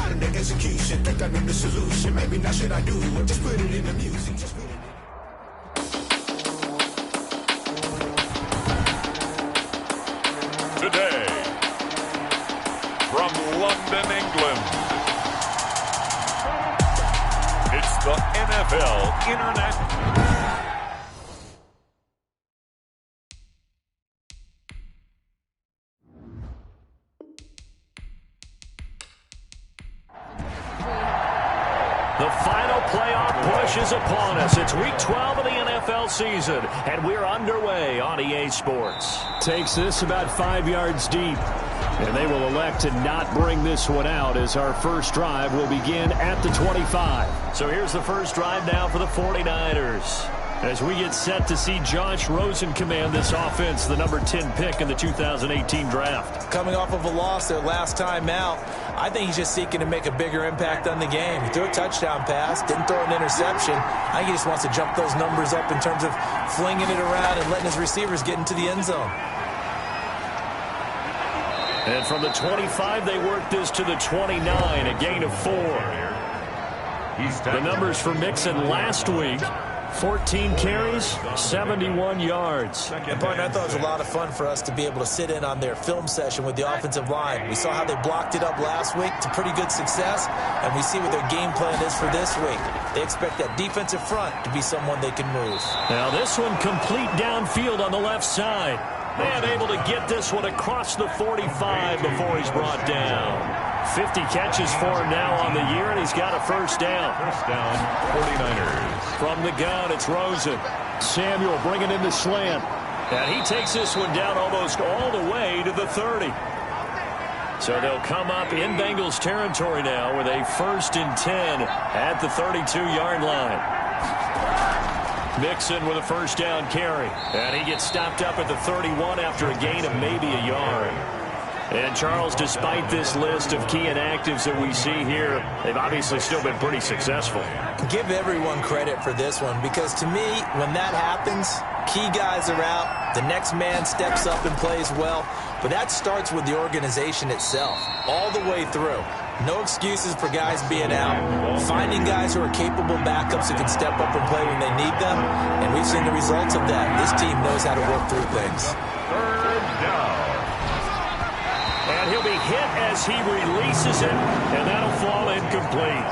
modern day execution. Think I know the solution. Maybe not should I do it? Just put it in the music. Just put it in. Today, from London, England, it's the NFL Internet. The final playoff push is upon us. It's week 12 of the NFL season, and we're underway on EA Sports. Takes this about 5 yards deep, and they will elect to not bring this one out as our first drive will begin at the 25. So here's the first drive now for the 49ers. As we get set to see Josh Rosen command this offense, the number 10 pick in the 2018 draft. Coming off of a loss their last time out, I think he's just seeking to make a bigger impact on the game. He threw a touchdown pass, didn't throw an interception. I think he just wants to jump those numbers up in terms of flinging it around and letting his receivers get into the end zone. And from the 25, they work this to the 29, a gain of 4. The numbers for Mixon last week: 14 carries, 71 yards. And partner, I thought it was a lot of fun for us to be able to sit in on their film session with the offensive line. We saw how they blocked it up last week to pretty good success, and we see what their game plan is for this week. They expect that defensive front to be someone they can move. Now this one complete downfield on the left side. Man able to get this one across the 45 before he's brought down. 50 catches for him now on the year, and he's got a first down. First down, 49ers. From the gun, it's Rosen. Samuel bringing in the slant. And he takes this one down almost all the way to the 30. So they'll come up in Bengals territory now with a 1st and 10 at the 32-yard line. Mixon with a first down carry. And he gets stopped up at the 31 after a gain of maybe a yard. And, Charles, despite this list of key inactives that we see here, they've obviously still been pretty successful. Give everyone credit for this one, because to me, when that happens, key guys are out, the next man steps up and plays well, but that starts with the organization itself, all the way through. No excuses for guys being out, finding guys who are capable backups who can step up and play when they need them, and we've seen the results of that. This team knows how to work through things. Third down. And he'll be hit as he releases it, and that'll fall incomplete.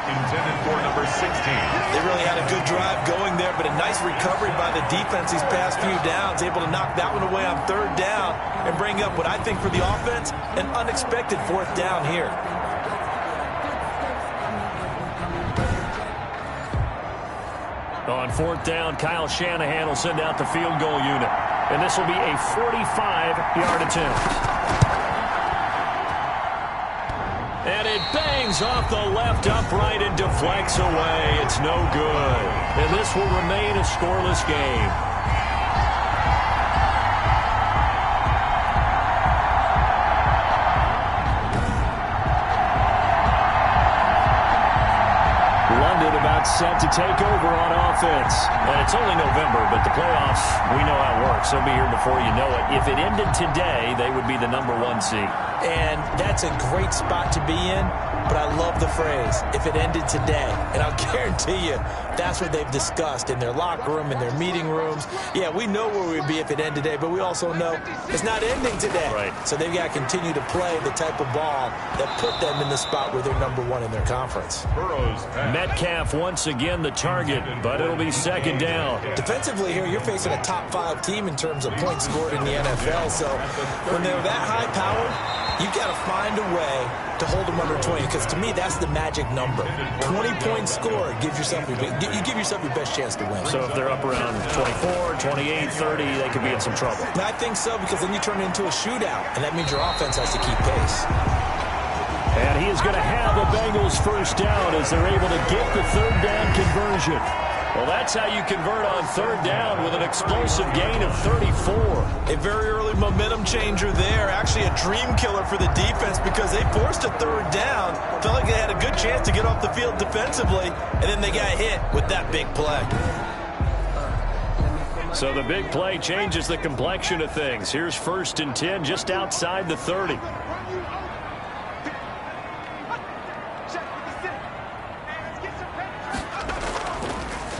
Intended for number 16. They really had a good drive going there, but a nice recovery by the defense these past few downs, able to knock that one away on 3rd down and bring up what I think for the offense, an unexpected 4th down here. On 4th down, Kyle Shanahan will send out the field goal unit, and this will be a 45-yard attempt. And it bangs off the left upright and deflects away. It's no good. And this will remain a scoreless game. London about set to take over on offense. And it's only November, but the playoffs, we know how it works. They'll be here before you know it. If it ended today, they would be the number 1 seed. And that's a great spot to be in, but I love the phrase, if it ended today. And I'll guarantee you, that's what they've discussed in their locker room, in their meeting rooms. Yeah, we know where we'd be if it ended today, but we also know it's not ending today. Right. So they've got to continue to play the type of ball that put them in the spot where they're number 1 in their conference. Metcalf once again the target, but it'll be 2nd down. Defensively here, you're facing a top 5 team in terms of points scored in the NFL. So when they're that high powered, you've got to find a way to hold them under 20, because to me, that's the magic number. 20 points scored, you give yourself your best chance to win. So if they're up around 24, 28, 30, they could be in some trouble. And I think so, because then you turn it into a shootout, and that means your offense has to keep pace. And he is going to have a Bengals first down as they're able to get the 3rd down conversion. Well, that's how you convert on 3rd down with an explosive gain of 34. A very early momentum changer there. Actually a dream killer for the defense, because they forced a 3rd down. Felt like they had a good chance to get off the field defensively, and then they got hit with that big play. So the big play changes the complexion of things. Here's 1st and 10 just outside the 30.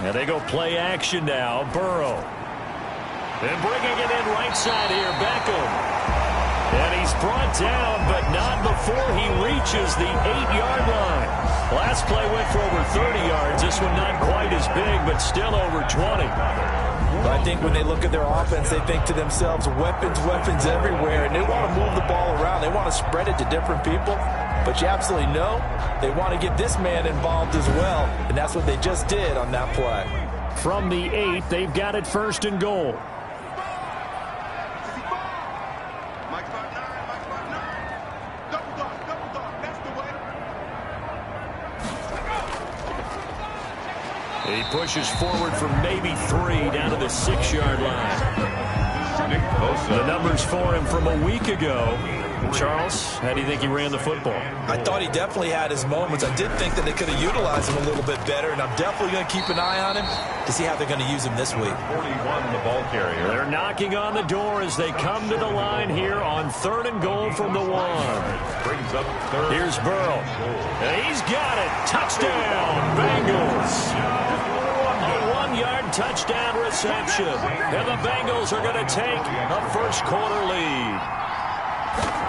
And they go play action now. Burrow. And bringing it in right side here, Beckham. And he's brought down, but not before he reaches the 8-yard line. Last play went for over 30 yards. This one not quite as big, but still over 20. But I think when they look at their offense, they think to themselves, weapons, weapons everywhere, and they want to move the ball around. They want to spread it to different people. But you absolutely know they want to get this man involved as well, and that's what they just did on that play. From the 8, they've got it first and goal. He pushes forward for maybe 3 down to the 6-yard line. The numbers for him from a week ago. Charles, how do you think he ran the football? I thought he definitely had his moments. I did think that they could have utilized him a little bit better, and I'm definitely going to keep an eye on him to see how they're going to use him this week. 41, the ball carrier. They're knocking on the door as they come to the line here on 3rd and goal from the 1. Brings up 3rd. Here's Burrow. And he's got it. Touchdown, Bengals. A 1-yard touchdown reception. And the Bengals are going to take a first-quarter lead.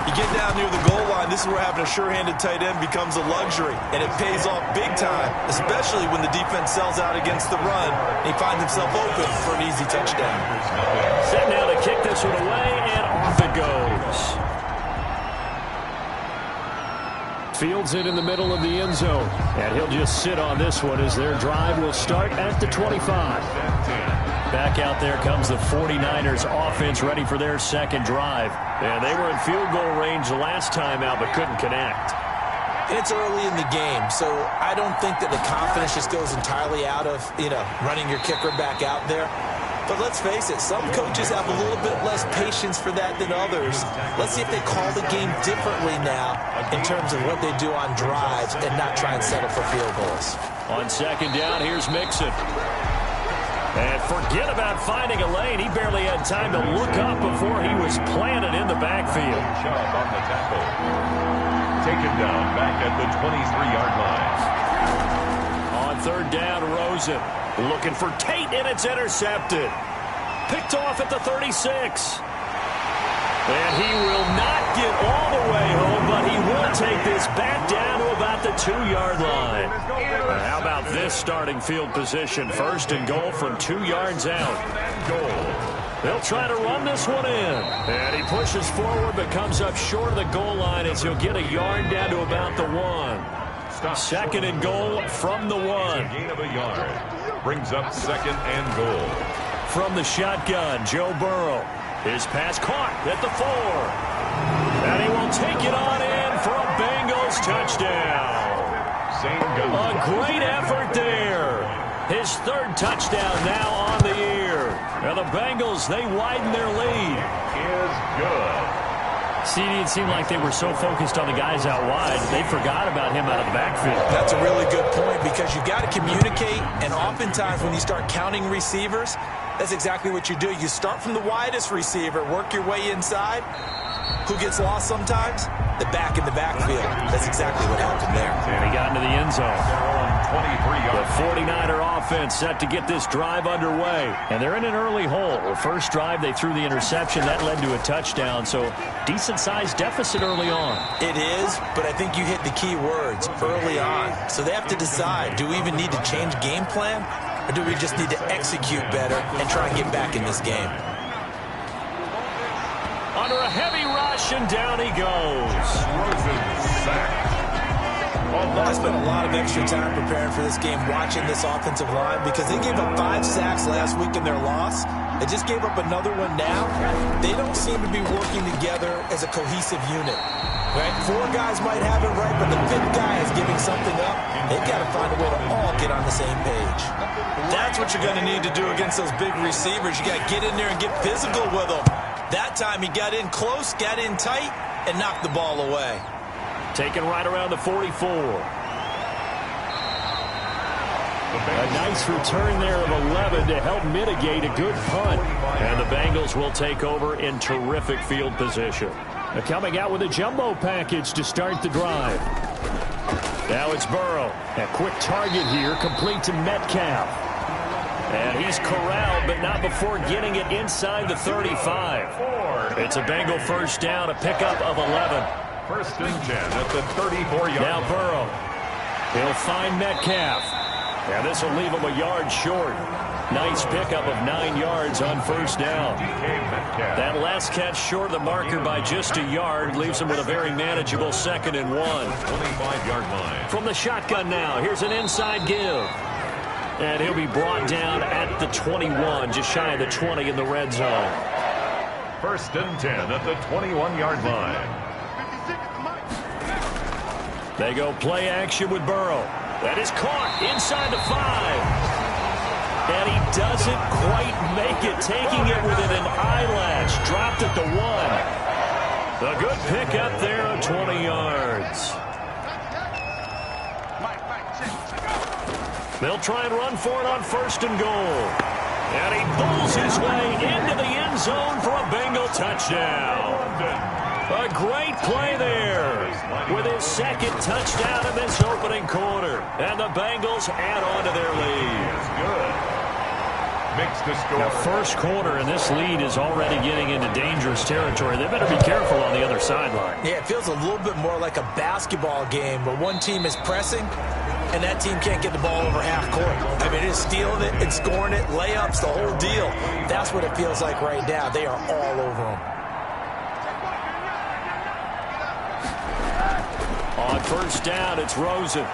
You get down near the goal line, this is where having a sure-handed tight end becomes a luxury, and it pays off big time, especially when the defense sells out against the run, and he finds himself open for an easy touchdown. Set now to kick this one away, and off it goes. Fields it in the middle of the end zone, and he'll just sit on this one as their drive will start at the 25. Back out there comes the 49ers offense ready for their second drive. And they were in field goal range the last time out but couldn't connect. It's early in the game, so I don't think that the confidence just goes entirely out of, running your kicker back out there. But let's face it, some coaches have a little bit less patience for that than others. Let's see if they call the game differently now in terms of what they do on drives and not try and settle for field goals. On second down, here's Mixon. And forget about finding a lane. He barely had time to look up before he was planted in the backfield. Chubb on the tackle. Taken down back at the 23-yard line. On third down, Rosen looking for Tate, and it's intercepted. Picked off at the 36. And he will not get all the way home, but he will take this back down to about the 2-yard line. How about this starting field position? First and goal from 2 yards out. They'll try to run this one in. And he pushes forward but comes up short of the goal line as he'll get a yard down to about the 1. Second and goal from the 1. Gain of a yard. Brings up second and goal. From the shotgun, Joe Burrow. His pass caught at the 4. And he will take it on in for a Bengals touchdown. A great effort there. His 3rd touchdown now on the year. And the Bengals, they widen their lead. Is good. See, it seemed like they were so focused on the guys out wide, they forgot about him out of the backfield. That's a really good point because you've got to communicate, and oftentimes when you start counting receivers, that's exactly what you do. You start from the widest receiver, work your way inside. Who gets lost sometimes? The back in the backfield. That's exactly what happened there. And he got into the end zone. The 49er offense set to get this drive underway. And they're in an early hole. The first drive, they threw the interception. That led to a touchdown. So decent-sized deficit early on. It is, but I think you hit the key words, early on. So they have to decide, do we even need to change game plan? Or do we just need to execute better and try and get back in this game? Under a heavy rush, and down he goes. I spent a lot of extra time preparing for this game, watching this offensive line, because they gave up 5 sacks last week in their loss. They just gave up another one now. They don't seem to be working together as a cohesive unit. Right? 4 guys might have it right, but the 5th guy is giving something up. They've got to find a way to all get on the same page. That's what you're going to need to do against those big receivers. You got to get in there and get physical with them. That time he got in close, got in tight, and knocked the ball away. Taken right around the 44. A nice return there of 11 to help mitigate a good punt. And the Bengals will take over in terrific field position. They're coming out with a jumbo package to start the drive. Now it's Burrow. A quick target here, complete to Metcalf. And he's corralled, but not before getting it inside the 35. It's a Bengal first down, a pickup of 11. First and 10 at the 34-yard line. Now Burrow. He'll find Metcalf. And this will leave him a yard short. Nice pickup of 9 yards on first down. That last catch short of the marker by just a yard leaves him with a very manageable 2nd and 1. 25-yard line. From the shotgun now, here's an inside give. And he'll be brought down at the 21, just shy of the 20 in the red zone. First and 10 at the 21-yard line. They go play action with Burrow. That is caught inside the 5. And he doesn't quite make it, taking it within an eyelash. Dropped at the 1. A good pickup there of 20 yards. They'll try and run for it on first and goal. And he bowls his way into the end zone for a Bengal touchdown. A great play there with his 2nd touchdown in this opening quarter. And the Bengals add on to their lead. Good. Makes the score. Now, first quarter, and this lead is already getting into dangerous territory. They better be careful on the other sideline. Yeah, it feels a little bit more like a basketball game where one team is pressing and that team can't get the ball over half court. I mean, it's stealing it, it's scoring it, layups, the whole deal. That's what it feels like right now. They are all over them. On first down, it's Rosen.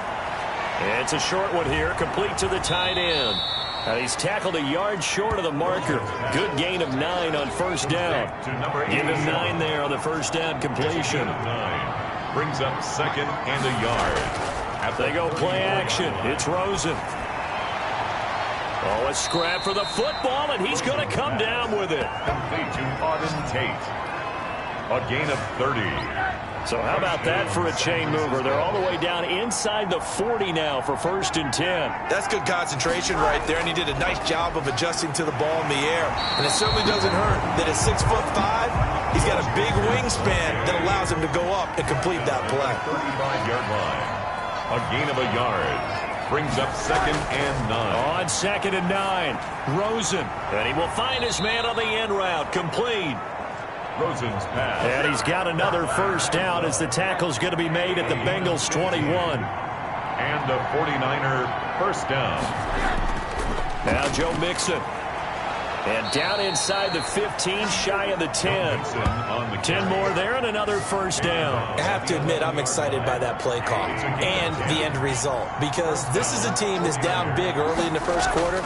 It's a short one here, complete to the tight end. And he's tackled a yard short of the marker. Good gain of 9 on first down. Give him 9 there on the first down completion. 9 brings up 2nd and a yard. They go play action. It's Rosen. Oh, a scrap for the football, and he's going to come down with it. Complete to Auden Tate. A gain of 30. So how about that for a chain mover? They're all the way down inside the 40 now for first and 10. That's good concentration right there, and he did a nice job of adjusting to the ball in the air. And it certainly doesn't hurt that at 6'5", he's got a big wingspan that allows him to go up and complete that play. 35-yard line. A gain of a yard. Brings up 2nd and 9. On 2nd and 9, Rosen. And he will find his man on the end route. Complete. Rosen's pass. And he's got another first down as the tackle's going to be made at the Bengals 21. And a 49er first down. Now Joe Mixon. And down inside the 15, shy of the 10. 10 more there and another first down. I have to admit, I'm excited by that play call and the end result, because this is a team that's down big early in the first quarter.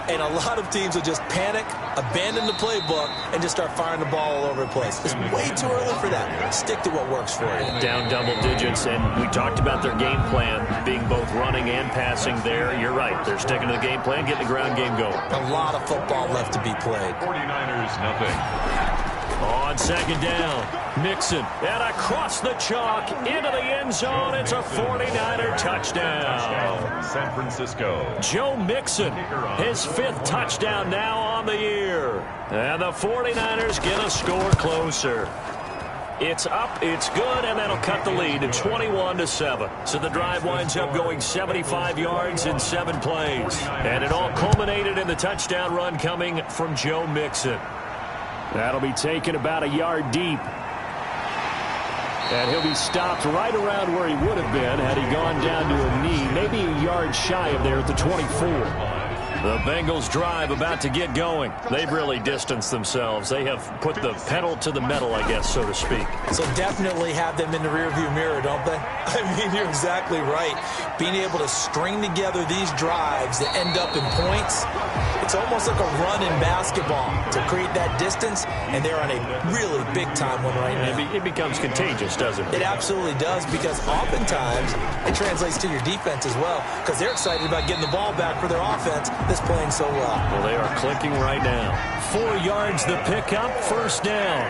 And a lot of teams will just panic, abandon the playbook, and just start firing the ball all over the place. It's way too early for that. Stick to what works for you. Down double digits, and we talked about their game plan being both running and passing there. You're right. They're sticking to the game plan, getting the ground game going. A lot of football left to be played. 49ers, nothing. On second down, Mixon. And across the chalk, into the end zone. It's a 49er touchdown. San Francisco. Joe Mixon, his 5th touchdown now on the year. And the 49ers get a score closer. It's up, it's good, and that'll cut the lead to 21-7. So the drive winds up going 75 yards in 7 plays. And it all culminated in the touchdown run coming from Joe Mixon. That'll be taken about a yard deep. And he'll be stopped right around where he would have been had he gone down to a knee, maybe a yard shy of there at the 24. The Bengals drive about to get going. They've really distanced themselves. They have put the pedal to the metal, I guess, so to speak. So definitely have them in the rearview mirror, don't they? I mean, you're exactly right. Being able to string together these drives that end up in points, it's almost like a run in basketball to create that distance, and they're on a really big-time one right now. It becomes contagious, doesn't it? It absolutely does, because oftentimes it translates to your defense as well, because they're excited about getting the ball back for their offense that's playing so well. Well, they are clicking right now. 4 yards the pickup, first down.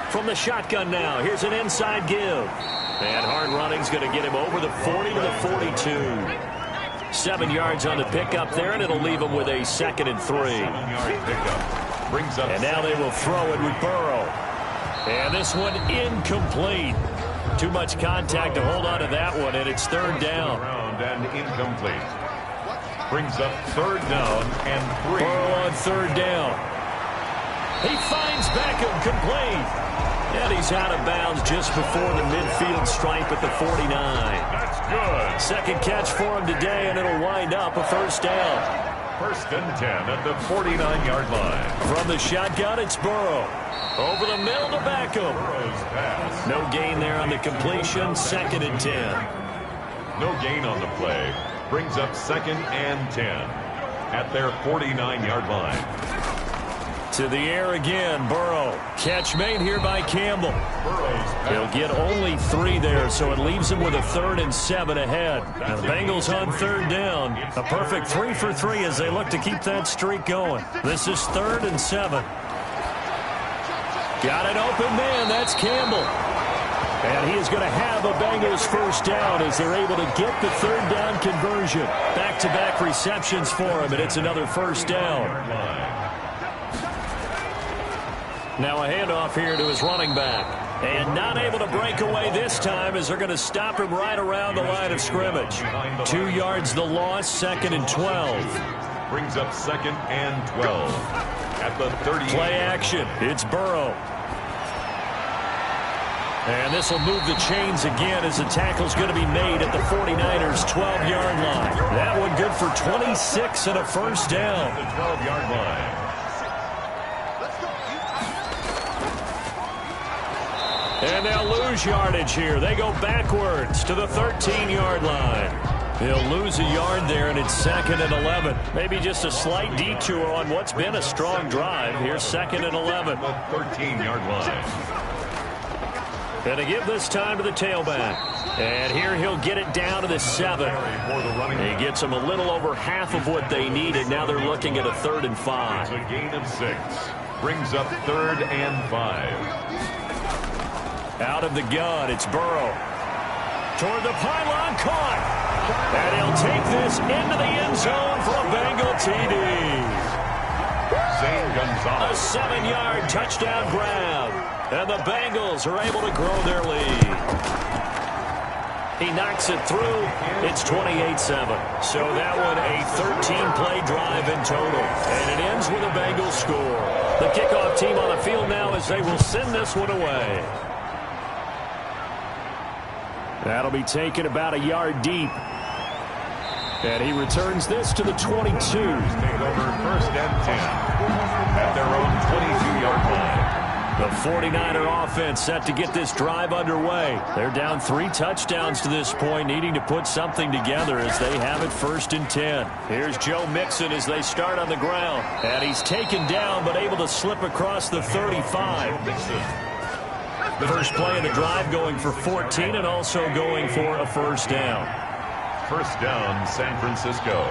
From the shotgun now, here's an inside give. And hard running's going to get him over the 40 to the 42. 7 yards on the pickup there, and it'll leave him with a 2nd and 3. 7-yard pickup. Brings up. And now they will throw it with Burrow. And this one incomplete. Too much contact to hold on to that one, and it's 3rd down. around and incomplete. Brings up 3rd down and 3. Burrow on 3rd down. He finds Beckham complete. And he's out of bounds just before the midfield stripe at the 49. That's good. Second catch for him today, and it'll wind up a 1st down. 1st and 10 at the 49-yard line. From the shotgun, it's Burrow. Over the middle to Beckham. Burrow's pass. No gain there on the completion. 2nd and 10. No gain on the play. Brings up 2nd and 10 at their 49-yard line. To the air again, Burrow. Catch made here by Campbell. He'll get only 3 there, so it leaves him with a 3rd and 7 ahead. Now the Bengals on 3rd down. A perfect 3 for 3 as they look to keep that streak going. This is 3rd and 7. Got an open man. That's Campbell. And he is going to have a Bengals 1st down as they're able to get the 3rd down conversion. Back-to-back receptions for him, and it's another 1st down. Now a handoff here to his running back. And not able to break away this time as they're going to stop him right around the line of scrimmage. 2 yards the loss, 2nd and 12. Brings up 2nd and 12 at the 30. Play action. It's Burrow. And this will move the chains again as the tackle's going to be made at the 49ers' 12-yard line. That one good for 26 and a 1st down. The 12-yard line. And they'll lose yardage here. They go backwards to the 13-yard line. He'll lose a yard there, and it's 2nd and 11. Maybe just a slight detour on what's been a strong drive. Here's 2nd and 11. The 13-yard line. And to give this time to the tailback. And here he'll get it down to the 7. He gets them a little over half of what they needed. Now they're looking at a 3rd and 5. It's a gain of 6. Brings up 3rd and 5. Out of the gun, it's Burrow. Toward the pylon, caught. And he'll take this into the end zone for a Bengal TD. A 7-yard touchdown grab. And the Bengals are able to grow their lead. He knocks it through. It's 28-7. So that one a 13-play drive in total. And it ends with a Bengals score. The kickoff team on the field now as they will send this one away. That'll be taken about a yard deep. And he returns this to the 22. Take over 1st and 10 at their own 22-yard line. The 49er offense set to get this drive underway. They're down 3 touchdowns to this point, needing to put something together as they have it 1st and 10. Here's Joe Mixon as they start on the ground. And he's taken down but able to slip across the 35. First play of the drive going for 14 and also going for a 1st down. 1st down, San Francisco.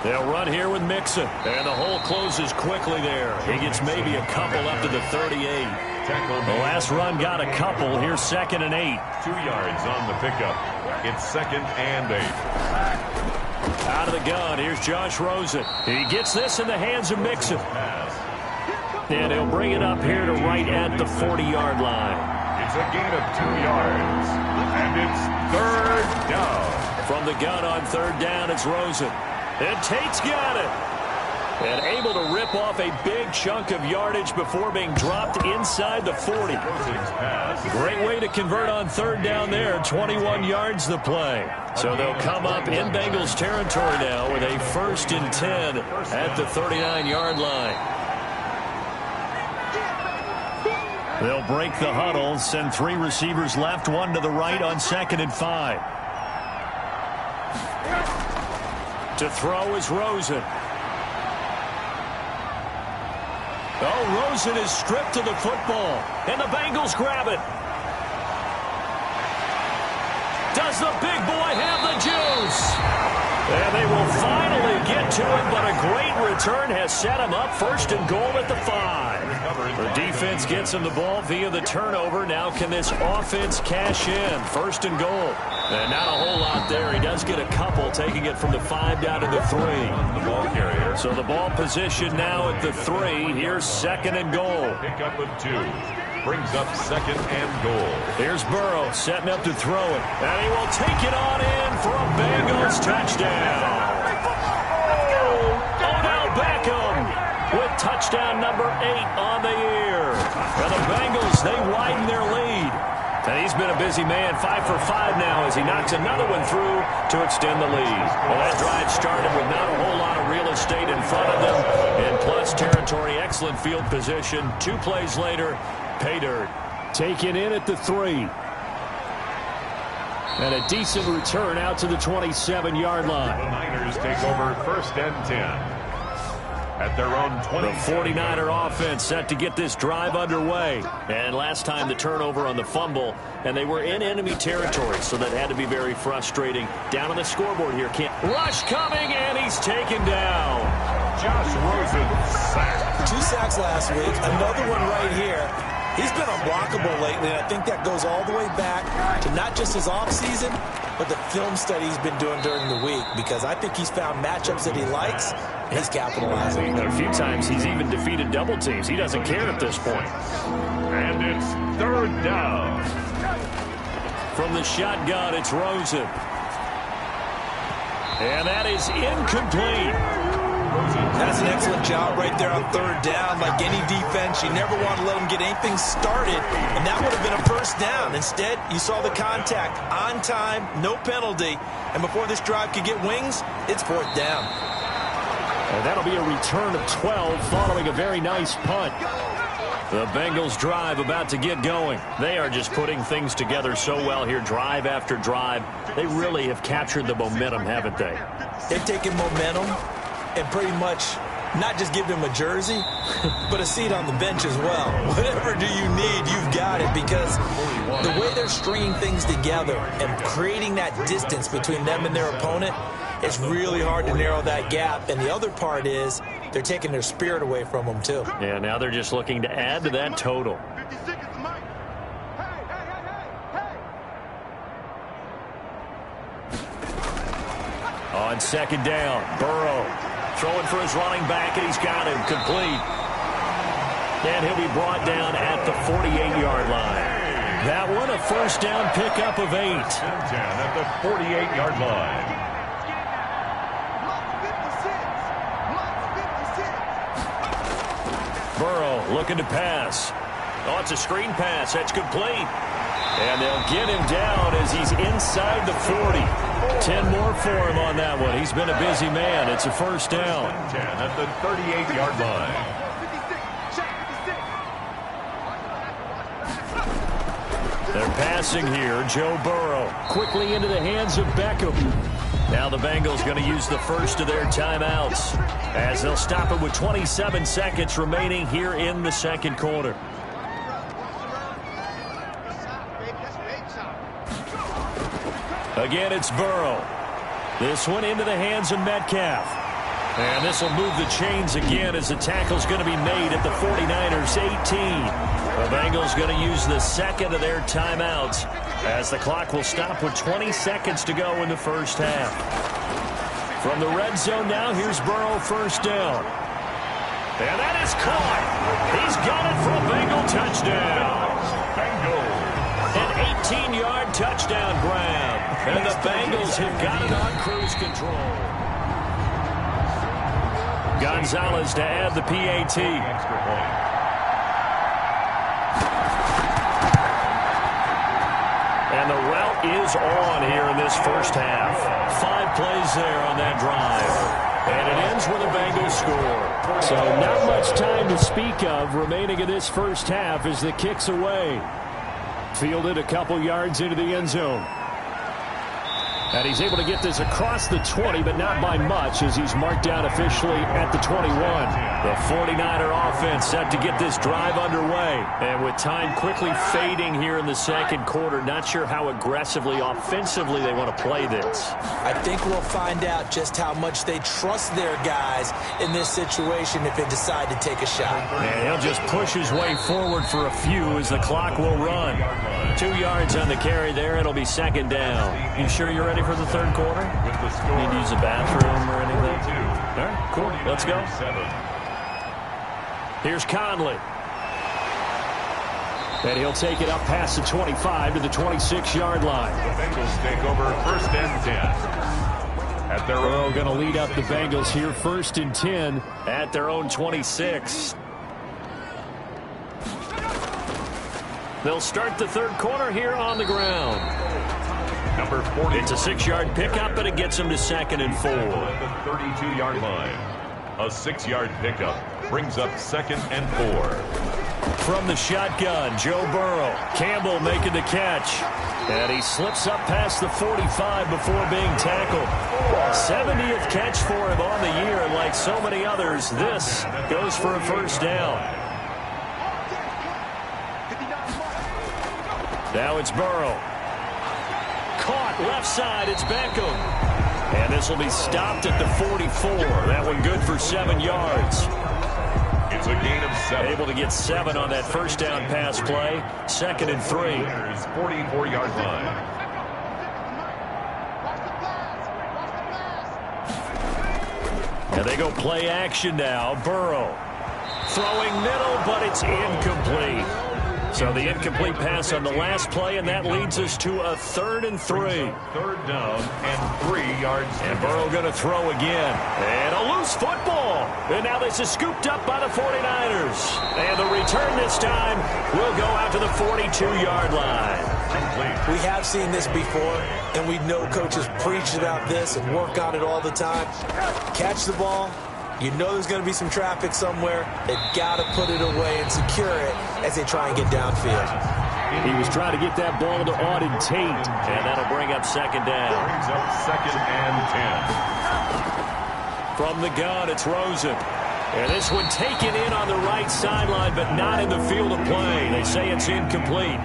They'll run here with Mixon. And the hole closes quickly there. He gets maybe a couple up to the 38. The last run got a couple. Here's 2nd and 8. 2 yards on the pickup. It's 2nd and 8. Out of the gun, here's Josh Rosen. He gets this in the hands of Mixon. And he'll bring it up here to right at the 40-yard line. It's a gain of 2 yards. And it's 3rd down. From the gun on 3rd down, it's Rosen. And Tate's got it. And able to rip off a big chunk of yardage before being dropped inside the 40. Great way to convert on 3rd down there. 21 yards the play. So they'll come up in Bengals territory now with a 1st and 10 at the 39-yard line. They'll break the huddle, send 3 receivers left, 1 to the right on 2nd and 5. To throw is Rosen. Oh, Rosen is stripped of the football, and the Bengals grab it. Does the big boy have the juice? And they will finally get to him, but a great return has set him up 1st and goal at the 5. The defense gets him the ball via the turnover. Now can this offense cash in? 1st and goal. And not a whole lot there. He does get a couple, taking it from the 5 down to the 3. The ball carrier. So the ball position now at the 3. Here's 2nd and goal. Pick up of 2. brings up 2nd and goal. Here's Burrow setting up to throw it. And he will take it on in for a Bengals touchdown. Odell Beckham with touchdown number 8 on the year. And the Bengals, they widen their lead. And he's been a busy man, 5 for 5 now as he knocks another one through to extend the lead. Well, that drive started with not a whole lot of real estate in front of them. And plus territory, excellent field position. 2 plays later, pay dirt. Taken in at the 3. And a decent return out to the 27-yard line. The Niners take over 1st and 10. At their own 20. The 49er offense set to get this drive underway. And last time the turnover on the fumble, and they were in enemy territory, so that had to be very frustrating. Down on the scoreboard here. Rush coming, and he's taken down. Josh Rosen sacked. 2 sacks last week, another one right here. He's been unblockable lately, and I think that goes all the way back to not just his offseason, but the film study he's been doing during the week, because I think he's found matchups that he likes, and he's capitalizing. A few times he's even defeated double teams. He doesn't care at this point. And it's 3rd down. From the shotgun, it's Rosen. And that is incomplete. That's an excellent job right there on 3rd down. Like any defense, you never want to let them get anything started, and that would have been a 1st down. Instead, you saw the contact on time, no penalty, and before this drive could get wings, it's 4th down. And that'll be a return of 12 following a very nice punt. The Bengals drive about to get going. They are just putting things together so well here, drive after drive. They really have captured the momentum, haven't they? They've taken momentum and pretty much not just give him a jersey, but a seat on the bench as well. Whatever do you need, you've got it, because the way they're stringing things together and creating that distance between them and their opponent, it's really hard to narrow that gap. And the other part is they're taking their spirit away from them, too. Yeah, now they're just looking to add to that total. On 2nd down, Burrow throwing for his running back, and he's got him complete. And he'll be brought down at the 48-yard line. That one, a 1st down pickup of 8. Down at the 48-yard line. Burrow looking to pass. Oh, it's a screen pass. That's complete. And they'll get him down as he's inside the 40. 10 more for him on that one. He's been a busy man. It's a 1st down. 10 at the 38-yard line. They're passing here. Joe Burrow quickly into the hands of Beckham. Now the Bengals going to use the first of their timeouts as they'll stop it with 27 seconds remaining here in the 2nd quarter. Again, it's Burrow. This one into the hands of Metcalf. And this will move the chains again as the tackle's going to be made at the 49ers 18. The Bengals going to use the 2nd of their timeouts as the clock will stop with 20 seconds to go in the 1st half. From the red zone now, here's Burrow, 1st down. And that is caught. He's got it for a Bengal touchdown. An 18-yard touchdown grab. And the Bengals have got it on cruise control. Gonzalez to add the PAT. Extra point. And the route is on here in this 1st half. 5 plays there on that drive. And it ends with a Bengals score. So not much time to speak of remaining in this 1st half as the kick's away. Fielded a couple yards into the end zone. And he's able to get this across the 20, but not by much, as he's marked down officially at the 21. The 49er offense set to get this drive underway. And with time quickly fading here in the 2nd quarter, not sure how aggressively, offensively they want to play this. I think we'll find out just how much they trust their guys in this situation if they decide to take a shot. And he'll just push his way forward for a few as the clock will run. 2 yards on the carry there. It'll be 2nd down. You sure you're ready for the 3rd quarter? Need to use a bathroom or anything? All right, cool. Let's go. Here's Conley. And he'll take it up past the 25 to the 26-yard line. The Bengals take over 1st and 10. At their Burrow own going to lead up the Bengals here 1st and 10 At their own 26. They'll start the third quarter here on the ground. number 40. It's a 6-yard pickup, but it gets them to 2nd and 4. At the 32-yard line. A 6-yard pickup brings up 2nd and 4. From the shotgun, Joe Burrow. Campbell making the catch. And he slips up past the 45 before being tackled. 70th catch for him on the year, and like so many others, this goes for a first down. Now it's Burrow. Caught left side, it's Beckham. And this will be stopped at the 44. That one good for 7 yards. It's a gain of 7. Able to get 7 on that first down pass play. 2nd and 3. 44-yard line. And they go play action now. Burrow throwing middle, but it's incomplete. So the incomplete pass on the last play, and that leads us to a 3rd and 3. 3rd down and 3 yards. And Burrow going to throw again. And a loose football. And now this is scooped up by the 49ers. And the return this time will go out to the 42-yard line. We have seen this before, and we know coaches preach about this and work on it all the time. Catch the ball. You know there's going to be some traffic somewhere. They've got to put it away and secure it as they try and get downfield. He was trying to get that ball to Auden Tate. And that'll bring up 2nd down. Brings up 2nd and 10. From the gun, it's Rosen. And this one taken in on the right sideline, but not in the field of play. They say it's incomplete.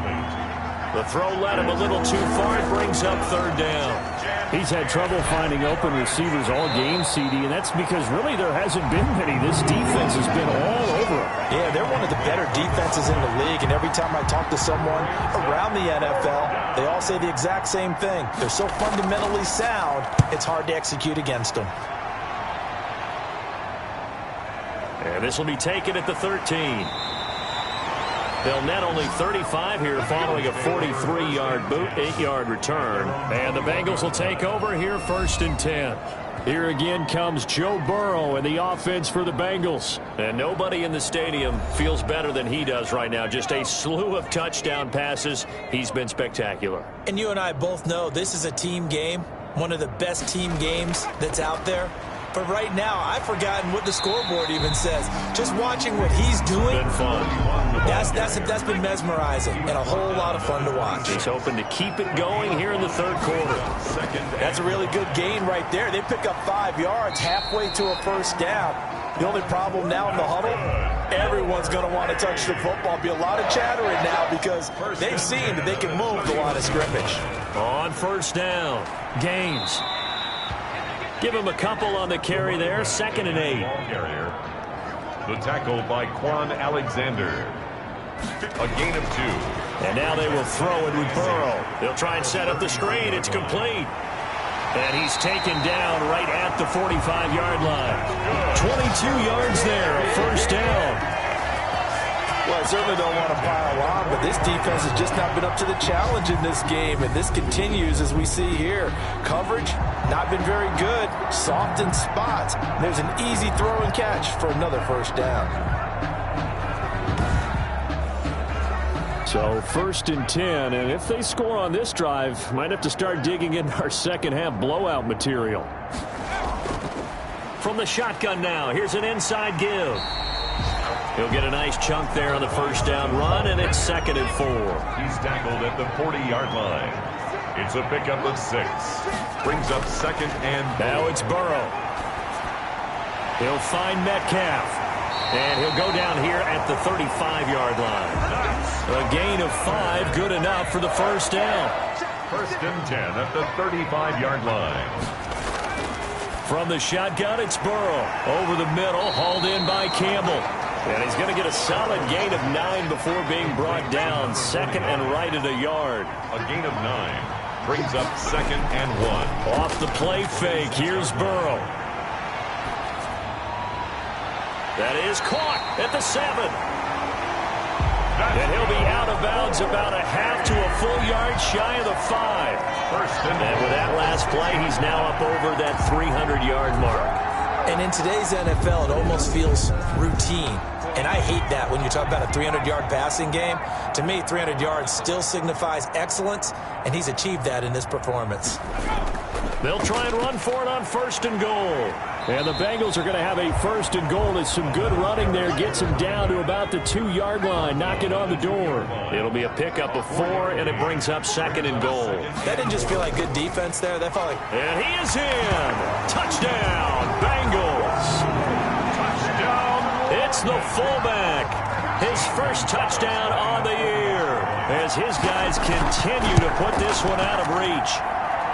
The throw led him a little too far. It brings up 3rd down. He's had trouble finding open receivers all game, CD, and that's because really there hasn't been many. This defense has been all over him. Yeah, they're one of the better defenses in the league, and every time I talk to someone around the NFL, they all say the exact same thing. They're so fundamentally sound, it's hard to execute against them. And this will be taken at the 13. They'll net only 35 here following a 43-yard boot, 8-yard return. And the Bengals will take over here 1st and 10. Here again comes Joe Burrow and the offense for the Bengals. And nobody in the stadium feels better than he does right now. Just a slew of touchdown passes. He's been spectacular. And you and I both know this is a team game, one of the best team games that's out there. But right now, I've forgotten what the scoreboard even says. Just watching what he's doing, Been fun. that's been mesmerizing and a whole lot of fun to watch. He's hoping to keep it going here in the 3rd quarter. That's a really good gain right there. They pick up 5 yards halfway to a first down. The only problem now in the huddle, everyone's going to want to touch the football. Be a lot of chattering now because they've seen that they can move the line of scrimmage. On 1st down, Gaines. Give him a couple on the carry there. 2nd and 8. Carrier. The tackle by Quan Alexander. A gain of 2. And now they will throw it with Burrow. They'll try and set up the screen. It's complete. And he's taken down right at the 45-yard line. 22 yards there, a 1st down. Well, I certainly don't want to pile on, but this defense has just not been up to the challenge in this game, and this continues as we see here. Coverage, not been very good. Soft in spots. There's an easy throw and catch for another 1st down. So 1st and 10, and if they score on this drive, might have to start digging in our second-half blowout material. From the shotgun now, here's an inside give. He'll get a nice chunk there on the 1st down run, and it's 2nd and 4. He's tackled at the 40-yard line. It's a pickup of 6. Brings up 2nd and 4. Now it's Burrow. He'll find Metcalf. And he'll go down here at the 35-yard line. A gain of 5, good enough for the 1st down. 1st and 10 at the 35-yard line. From the shotgun, it's Burrow. Over the middle, hauled in by Campbell. And he's going to get a solid gain of 9 before being brought down. 2nd and right at a yard. A gain of 9 brings up 2nd and 1. Off the play fake, here's Burrow. That is caught at the 7. And he'll be out of bounds. is about a half to a full yard shy of the 5. And with that last play, he's now up over that 300-yard mark. And in today's NFL, it almost feels routine. And I hate that when you talk about a 300-yard passing game. To me, 300 yards still signifies excellence, and he's achieved that in this performance. They'll try and run for it on 1st and goal. And the Bengals are going to have a 1st and goal. It's some good running there. Gets him down to about the 2-yard line. Knocking on the door. It'll be a pickup of 4, and it brings up 2nd and goal. That didn't just feel like good defense there. That felt like... And he is in. Touchdown, Bengals. Touchdown. It's the fullback. His first touchdown on the year. As his guys continue to put this one out of reach.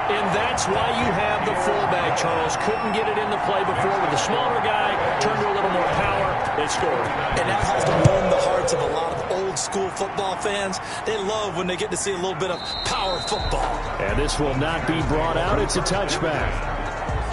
And that's why you have the fullback, Charles. Couldn't get it in the play before with the smaller guy. Turned to a little more power. They scored. And that has to warm the hearts of a lot of old-school football fans. They love when they get to see a little bit of power football. And this will not be brought out. It's a touchback.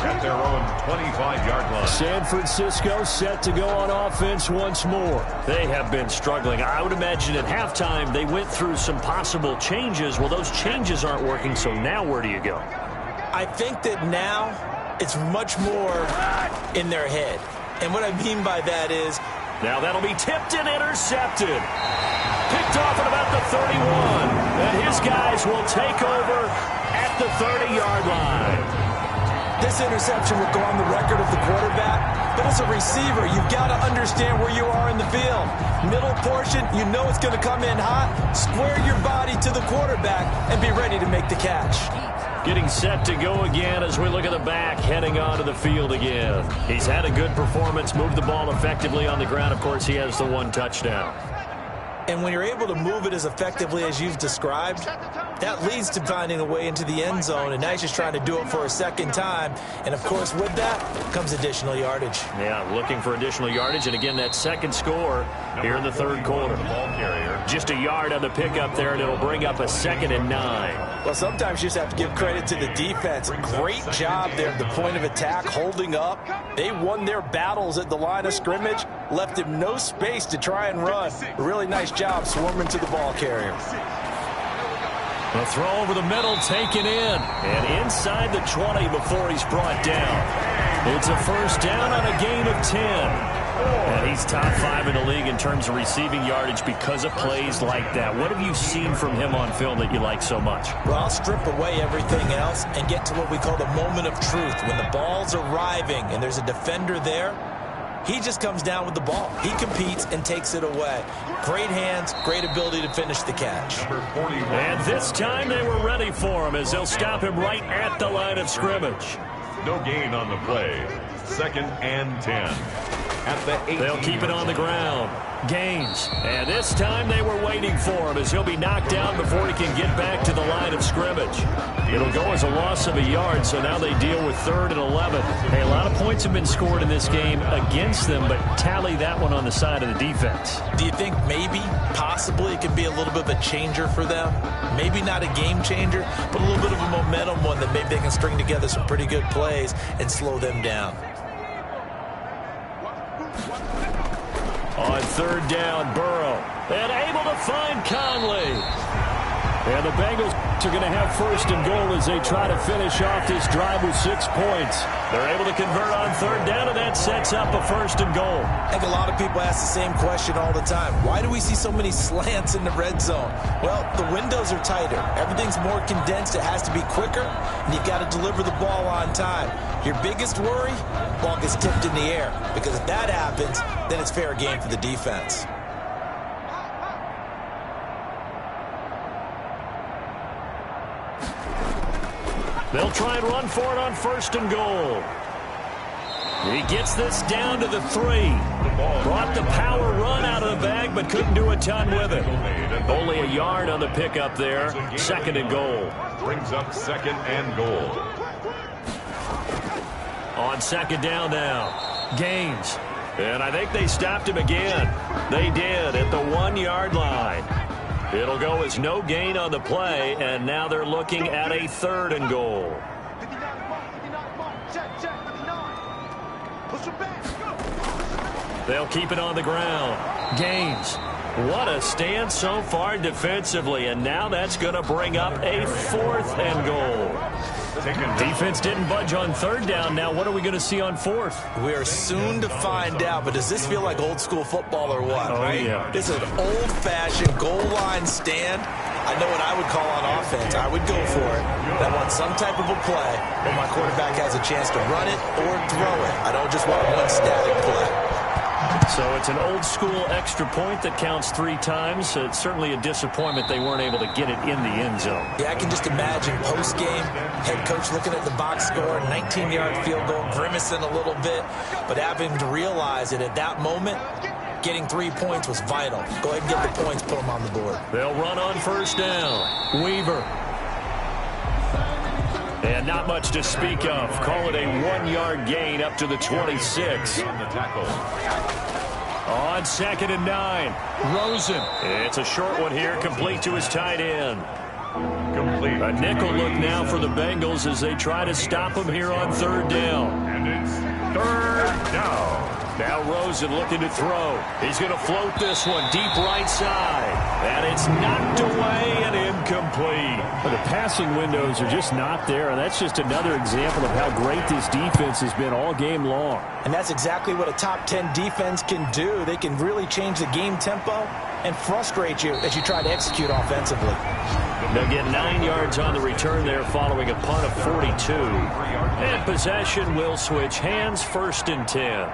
At their own 25-yard line. San Francisco set to go on offense once more. They have been struggling. I would imagine at halftime they went through some possible changes. Well, those changes aren't working, so now where do you go? I think that now it's much more in their head. And what I mean by that is... Now that'll be tipped and intercepted. Picked off at about the 31. And his guys will take over at the 30-yard line. This interception will go on the record of the quarterback, but as a receiver, you've got to understand where you are in the field. Middle portion, you know it's going to come in hot. Square your body to the quarterback and be ready to make the catch. Getting set to go again as we look at the back, heading onto the field again. He's had a good performance, moved the ball effectively on the ground. Of course, he has the 1 touchdown. And when you're able to move it as effectively as you've described, that leads to finding a way into the end zone, and now he's just trying to do it for a second time. And, of course, with that comes additional yardage. Yeah, looking for additional yardage, and again, that second score here in the 3rd quarter. Ball carrier. Just a yard on the pickup there, and it'll bring up a 2nd and 9. Well, sometimes you just have to give credit to the defense. Great job there at the point of attack, holding up. They won their battles at the line of scrimmage, left him no space to try and run. A really nice job swarming to the ball carrier. A throw over the middle, taken in. And inside the 20 before he's brought down. It's a 1st down on a gain of 10. And he's top 5 in the league in terms of receiving yardage because of plays like that. What have you seen from him on film that you like so much? Well, I'll strip away everything else and get to what we call the moment of truth. When the ball's arriving and there's a defender there, he just comes down with the ball. He competes and takes it away. Great hands, great ability to finish the catch. And this time they were ready for him as they'll stop him right at the line of scrimmage. No gain on the play. 2nd and 10. At the 18. They'll keep it on the ground. Gains. And this time they were waiting for him as he'll be knocked down before he can get back to the line of scrimmage. It'll go as a loss of a yard, so now they deal with 3rd and 11. Hey, a lot of points have been scored in this game against them, but tally that one on the side of the defense. Do you think maybe, possibly, it could be a little bit of a changer for them? Maybe not a game changer, but a little bit of a momentum one that maybe they can string together some pretty good plays and slow them down. On 3rd down, Burrow. And able to find Conley. And the Bengals are going to have 1st and goal as they try to finish off this drive with 6 points. They're able to convert on 3rd down, and that sets up a 1st and goal. I think a lot of people ask the same question all the time. Why do we see so many slants in the red zone? Well, the windows are tighter. Everything's more condensed. It has to be quicker, and you've got to deliver the ball on time. Your biggest worry? Ball gets tipped in the air, because if that happens, then it's fair game for the defense. They'll try and run for it on 1st and goal. He gets this down to the 3. Brought the power run out of the bag, but couldn't do a ton with it. Only a yard on the pickup there. 2nd and goal. Brings up 2nd and goal. On 2nd down now. Gains. And I think they stopped him again. They did at the 1-yard line. It'll go as no gain on the play, and now they're looking at a 3rd and goal. They'll keep it on the ground. Gains. What a stand so far defensively, and now that's going to bring up a 4th and goal. Defense didn't budge on 3rd down. Now what are we going to see on 4th? We are soon to find out, but does this feel like old school football or what? Oh, right? yeah. This is an old-fashioned goal line stand. I know what I would call on offense. I would go for it. I want some type of a play where my quarterback has a chance to run it or throw it. I don't just want one static play. So it's an old-school extra point that counts 3 times. It's certainly a disappointment they weren't able to get it in the end zone. Yeah, I can just imagine post-game, head coach looking at the box score, 19-yard field goal, grimacing a little bit, but having to realize that at that moment, getting 3 points was vital. Go ahead and get the points, put them on the board. They'll run on 1st down. Weaver. And not much to speak of. Call it a 1-yard gain up to the 26. On the tackle. On 2nd and 9. Rosen. It's a short one here, complete to his tight end. Complete. A nickel look now for the Bengals as they try to stop him here on 3rd down. And it's 3rd down. Now Rosen looking to throw. He's going to float this one deep right side. And it's knocked away and incomplete. But the passing windows are just not there, and that's just another example of how great this defense has been all game long. And that's exactly what a top 10 defense can do. They can really change the game tempo and frustrate you as you try to execute offensively. They'll get 9 yards on the return there following a punt of 42. And possession will switch hands, 1st and 10.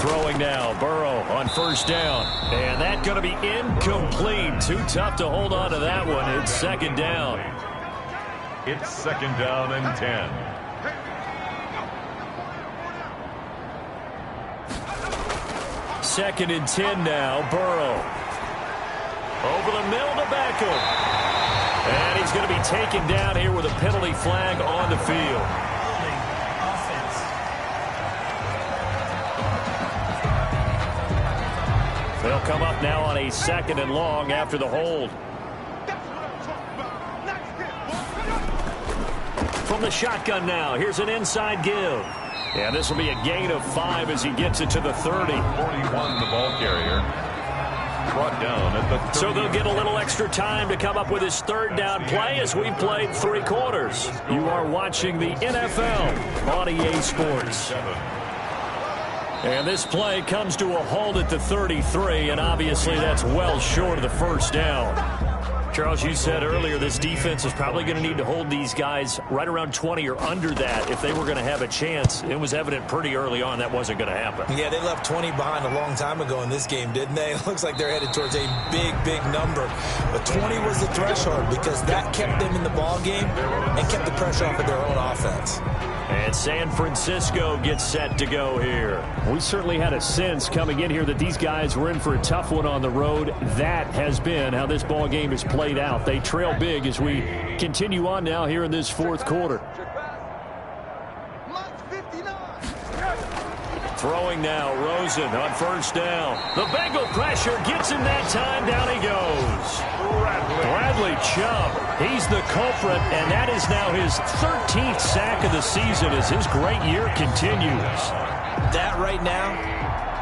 Throwing now, Burrow on 1st down. And that's going to be incomplete. Too tough to hold on to that one. It's 2nd down. It's 2nd down and 10. Second and 10 now, Burrow. Over the middle to Beckham. And he's going to be taken down here with a penalty flag on the field. They'll come up now on a 2nd and long after the hold. From the shotgun now, here's an inside give. And this will be a gain of 5 as he gets it to the 30. 41, the ball carrier. Brought down at the 30. So they'll get a little extra time to come up with his 3rd down play as we've played 3 quarters. You are watching the NFL on EA Sports. And this play comes to a halt at the 33, and obviously that's well short of the 1st down. Charles, you said earlier this defense is probably going to need to hold these guys right around 20 or under that if they were going to have a chance. It was evident pretty early on that wasn't going to happen. Yeah, they left 20 behind a long time ago in this game, didn't they? It looks like they're headed towards a big, big number. But 20 was the threshold because that kept them in the ball game and kept the pressure off of their own offense. And San Francisco gets set to go here. We certainly had a sense coming in here that these guys were in for a tough one on the road. That has been how this ball game has played out. They trail big as we continue on now here in this 4th quarter. Throwing now, Rosen on 1st down. The Bengal pressure gets him that time. Down he goes. Bradley Chubb, he's the culprit, and that is now his 13th sack of the season as his great year continues. That right now,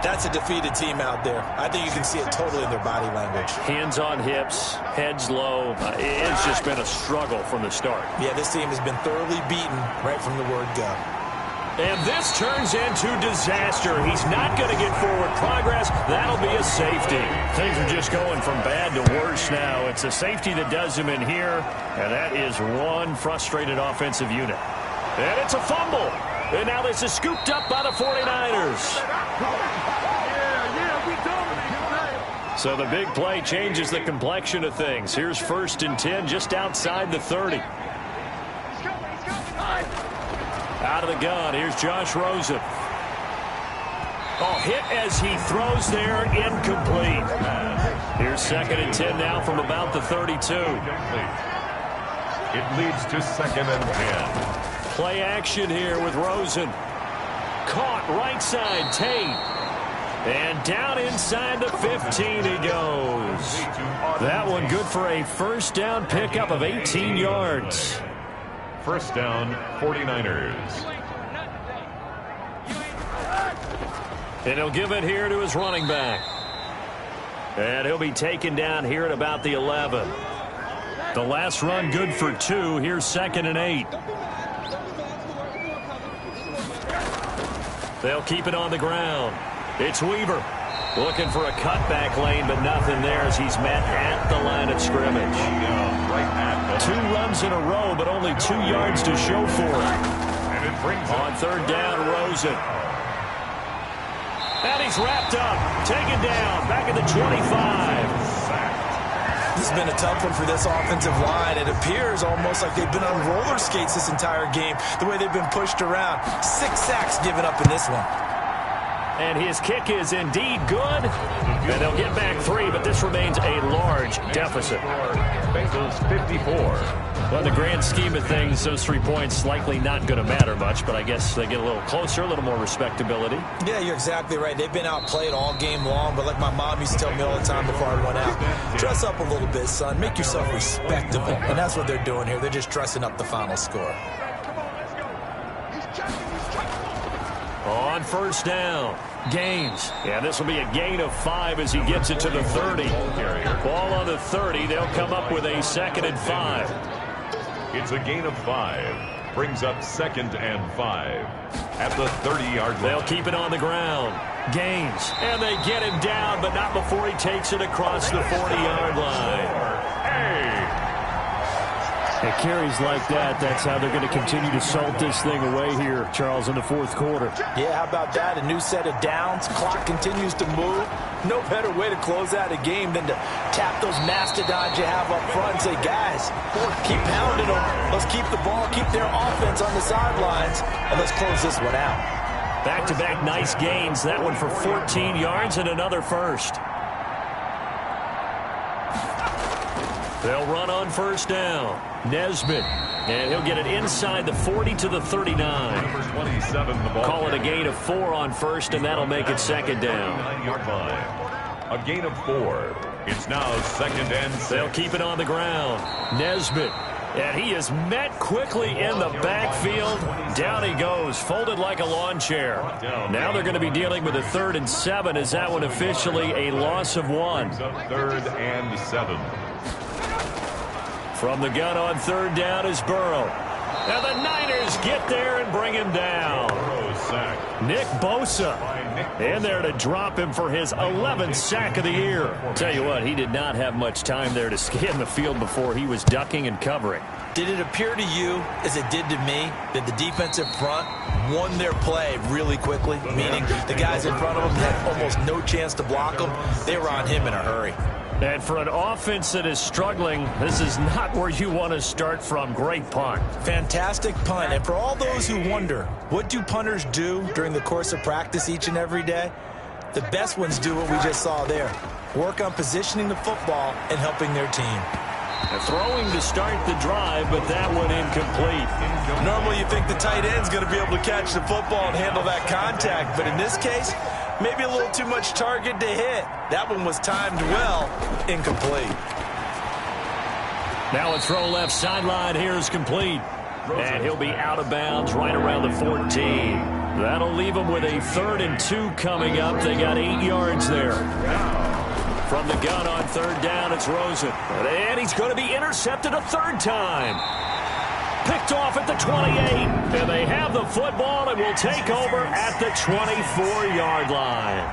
that's a defeated team out there. I think you can see it totally in their body language. Hands on hips, heads low. It's just been a struggle from the start. Yeah, this team has been thoroughly beaten right from the word go. And this turns into disaster. He's not going to get forward progress. That'll be a safety. Things are just going from bad to worse now. It's a safety that does him in here, and that is one frustrated offensive unit. And it's a fumble. And now this is scooped up by the 49ers. So the big play changes the complexion of things. Here's 1st and 10 just outside the 30. Out of the gun, here's Josh Rosen. Oh, hit as he throws there, incomplete. Here's 2nd and 10 now from about the 32. It leads to 2nd and 10. Play action here with Rosen. Caught right side, Tate. And down inside the 15 he goes. That one good for a 1st down pickup of 18 yards. 1st down, 49ers. And he'll give it here to his running back. And he'll be taken down here at about the 11. The last run good for 2. Here's 2nd and 8. They'll keep it on the ground. It's Weaver looking for a cutback lane, but nothing there as he's met at the line of scrimmage. 2 runs in a row, but only 2 yards to show for it. And it brings on 3rd down, Rosen. And he's wrapped up, taken down, back at the 25. This has been a tough one for this offensive line. It appears almost like they've been on roller skates this entire game, the way they've been pushed around. 6 sacks given up in this one. And his kick is indeed good. And they'll get back 3, but this remains a large deficit. Bengals 54. Well, in the grand scheme of things, those 3 points likely not going to matter much, but I guess they get a little closer, a little more respectability. Yeah, you're exactly right. They've been outplayed all game long, but like my mom used to tell me all the time before I went out, dress up a little bit, son. Make yourself respectable. And that's what they're doing here. They're just dressing up the final score. On 1st down, Gaines. Yeah, this will be a gain of 5 as he gets it to the 30. Ball on the 30. They'll come up with a 2nd and 5. It's a gain of 5. Brings up 2nd and 5 at the 30-yard line. They'll keep it on the ground. Gaines. And they get him down, but not before he takes it across the 40-yard line. It carries like that. That's how they're going to continue to salt this thing away here, Charles, in the 4th quarter. Yeah, how about that? A new set of downs. Clock continues to move. No better way to close out a game than to tap those mastodons you have up front and say, guys, keep pounding them. Let's keep the ball, keep their offense on the sidelines, and let's close this one out. Back-to-back nice gains. That one for 14 yards and another first. They'll run on 1st down. Nesbitt. And he'll get it inside the 40 to the 39. Number 27, the ball. Call it a gain of 4 on 1st, and that'll make it 2nd down. 9-yard line. A gain of 4. It's now 2nd and 6. They'll keep it on the ground. Nesbitt. And he is met quickly in the backfield. Down he goes, folded like a lawn chair. Now they're going to be dealing with a 3rd and 7. Is that one officially a loss of 1? 3rd and 7. From the gun on 3rd down is Burrow. Now the Niners get there and bring him down. Nick Bosa in there to drop him for his 11th sack of the year. Tell you what, he did not have much time there to scan the field before he was ducking and covering. Did it appear to you, as it did to me, that the defensive front won their play really quickly? Meaning the guys in front of them had almost no chance to block them. They were on him in a hurry. And for an offense that is struggling, this is not where you want to start from. Great punt. Fantastic punt. And for all those who wonder, what do punters do during the course of practice each and every day? The best ones do what we just saw there. Work on positioning the football and helping their team. And throwing to start the drive, but that one incomplete. Normally you think the tight end's going to be able to catch the football and handle that contact. But in this case, maybe a little too much target to hit. That one was timed well, incomplete. Now a throw left sideline here is complete. And he'll be out of bounds right around the 14. That'll leave them with a 3rd and 2 coming up. They got 8 yards there. From the gun on 3rd down, it's Rosen. And he's going to be intercepted a 3rd time. Picked off at the 28. And they have the football and will take over at the 24-yard line.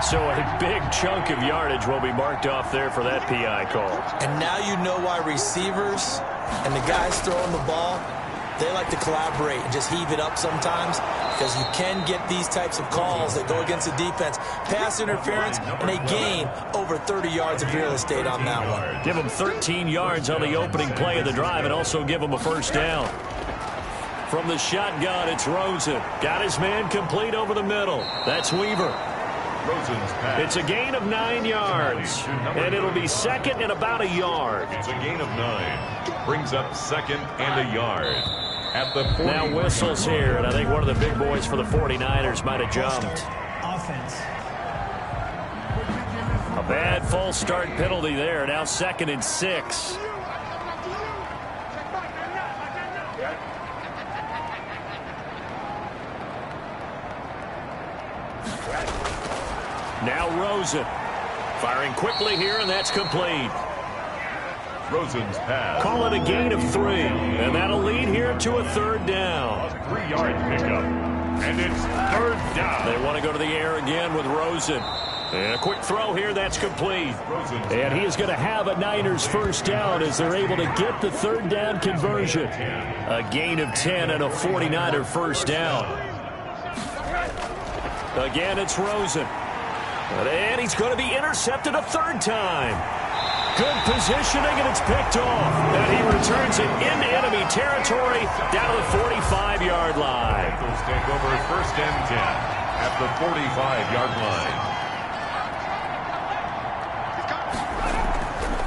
So a big chunk of yardage will be marked off there for that PI call. And now you know why receivers and the guys throwing the ball, they like to collaborate and just heave it up sometimes, because you can get these types of calls that go against the defense. Pass interference, and they gain over 30 yards of real estate on that one. Give them 13 yards on the opening play of the drive and also give them a 1st down. From the shotgun, it's Rosen. Got his man complete over the middle. That's Weaver. It's a gain of 9 yards, and it'll be 2nd and about a yard. It's a gain of 9. Brings up 2nd and a yard. At the 40. Now whistles here, and I think one of the big boys for the 49ers might have jumped. Offense. A bad false start penalty there. Now 2nd and 6. Now Rosen. Firing quickly here, and that's complete. Rosen's pass. Call it a gain of 3, and that'll lead here to a third down. 3-yard pickup, and it's third down. They want to go to the air again with Rosen. And a quick throw here, that's complete. And he is going to have a Niners first down as they're able to get the third down conversion. A gain of 10 and a 49er first down. Again, it's Rosen. And he's going to be intercepted a third time. Good positioning, and it's picked off. And he returns it into enemy territory down to the 45-yard line. Bengals take over first and 10 at the 45-yard line.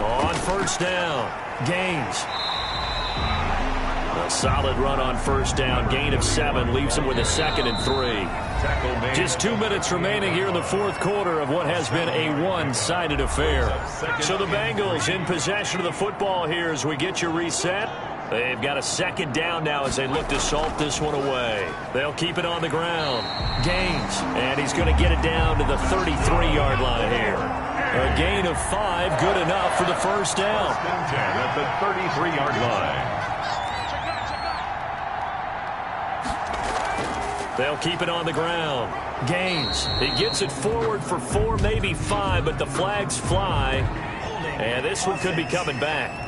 On first down, Gaines. A solid run on first down. Gain of 7 leaves him with a 2nd and 3. Just 2 minutes remaining here in the fourth quarter of what has been a one-sided affair. So the Bengals in possession of the football here as we get you reset. They've got a 2nd down now as they look to salt this one away. They'll keep it on the ground. Gaines, and he's going to get it down to the 33-yard line here. A gain of 5, good enough for the first down. First and 10 at the 33-yard line. They'll keep it on the ground. Gaines, he gets it forward for 4, maybe 5, but the flags fly. And this one could be coming back.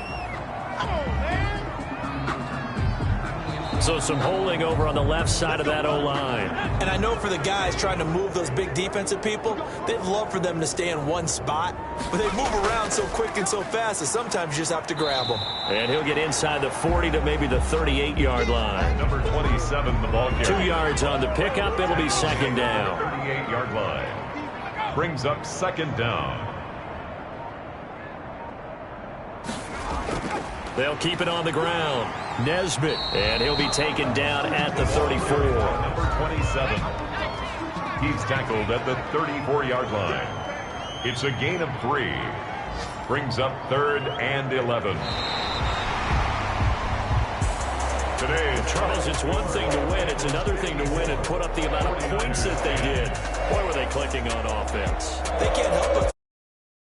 So some holding over on the left side of that O-line. And I know for the guys trying to move those big defensive people, they'd love for them to stay in one spot. But they move around so quick and so fast that sometimes you just have to grab them. And he'll get inside the 40 to maybe the 38-yard line. Number 27, the ball carrier. 2 yards on the pickup. It'll be 2nd down. 38-yard line. Brings up 2nd down. They'll keep it on the ground. Nesbitt, and he'll be taken down at the 34. Number 27. He's tackled at the 34-yard line. It's a gain of 3. Brings up 3rd and 11. Today, Charles, it's one thing to win. It's another thing to win and put up the amount of points that they did. Boy, were they clicking on offense. They can't help but